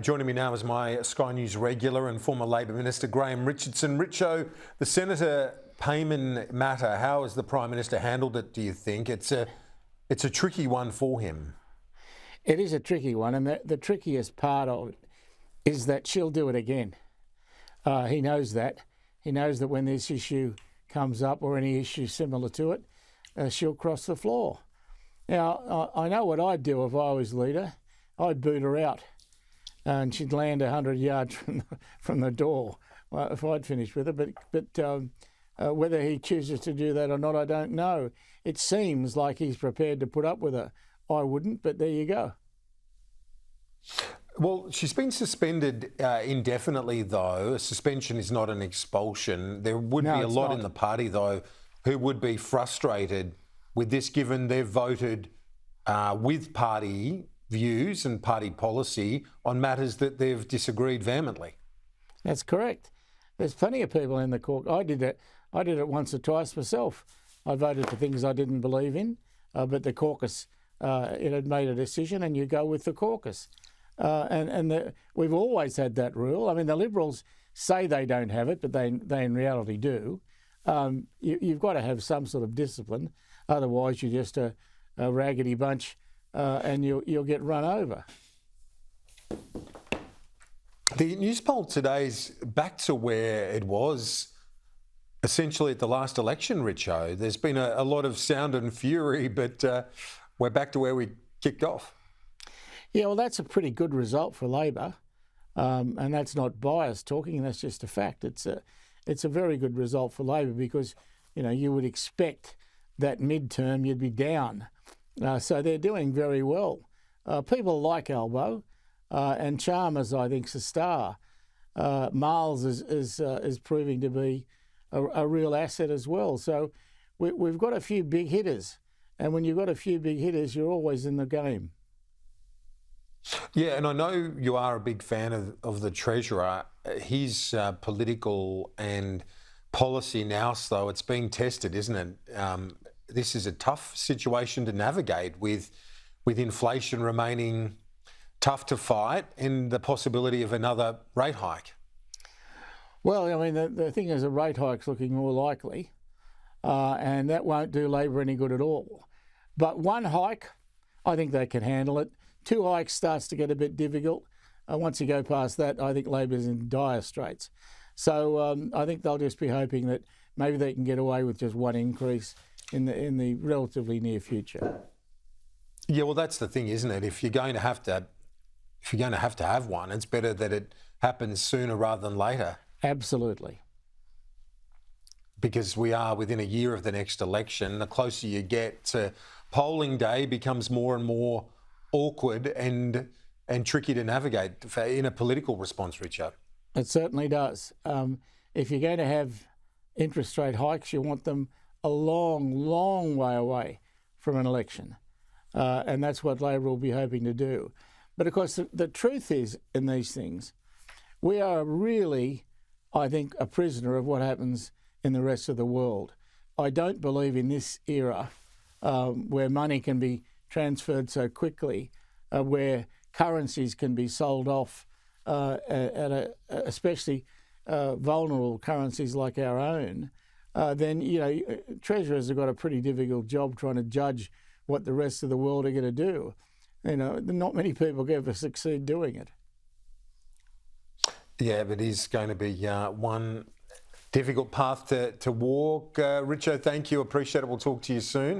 Joining me now is my Sky News regular and former Labor Minister Graham Richardson. Richo, the Senator Payman matter, how has the Prime Minister handled it, do you think? It's a tricky one for him. It is a tricky one, and the trickiest part of it is that she'll do it again. He knows that. He knows that when this issue comes up, or any issue similar to it, she'll cross the floor. Now, I know what I'd do if I was leader. I'd boot her out, and she'd land 100 yards from the door if I'd finished with her. But whether he chooses to do that or not, I don't know. It seems like he's prepared to put up with her. I wouldn't, but there you go. Well, she's been suspended indefinitely, though. A suspension is not an expulsion. There would be a lot in the party, though, who would be frustrated with this, given they've voted with party views and party policy on matters that they've disagreed vehemently. That's correct. There's plenty of people in the caucus. I did it once or twice myself. I voted for things I didn't believe in, but the caucus it had made a decision, and you go with the caucus. We've always had that rule. I mean, the Liberals say they don't have it, but they in reality do. You've got to have some sort of discipline, otherwise you're just a raggedy bunch, and you'll get run over. The news poll today's back to where it was essentially at the last election, Richo. There's been a lot of sound and fury, but we're back to where we kicked off. Yeah, well, that's a pretty good result for Labor, and that's not biased talking. That's just a fact. It's a very good result for Labor because you would expect that midterm you'd be down. So they're doing very well. People like Albo, and Chalmers, I think, is a star. Miles is proving to be a real asset as well. So we've got a few big hitters, and when you've got a few big hitters, you're always in the game. Yeah, and I know you are a big fan of the Treasurer. His political and policy now, though, it's being tested, isn't it? This is a tough situation to navigate with inflation remaining tough to fight and the possibility of another rate hike. Well, I mean, the thing is, a rate hike's looking more likely, and that won't do Labor any good at all. But one hike, I think they can handle it. Two hikes starts to get a bit difficult. Once you go past that, I think Labor's in dire straits. So I think they'll just be hoping that maybe they can get away with just one increase in the relatively near future. Yeah, well, that's the thing, isn't it? If you're going to have to have one, it's better that it happens sooner rather than later. Absolutely. Because we are within a year of the next election. The closer you get to polling day becomes more and more awkward and tricky to navigate in a political response, Richard. It certainly does. If you're going to have interest rate hikes, you want them a long, long way away from an election. And that's what Labor will be hoping to do. But of course, the truth is, in these things, we are really, I think, a prisoner of what happens in the rest of the world. I don't believe in this era where money can be transferred so quickly, where currencies can be sold off, especially vulnerable currencies like our own, then treasurers have got a pretty difficult job trying to judge what the rest of the world are going to do. Not many people ever succeed doing it. Yeah, but it is going to be one difficult path to walk. Richo, thank you. Appreciate it. We'll talk to you soon.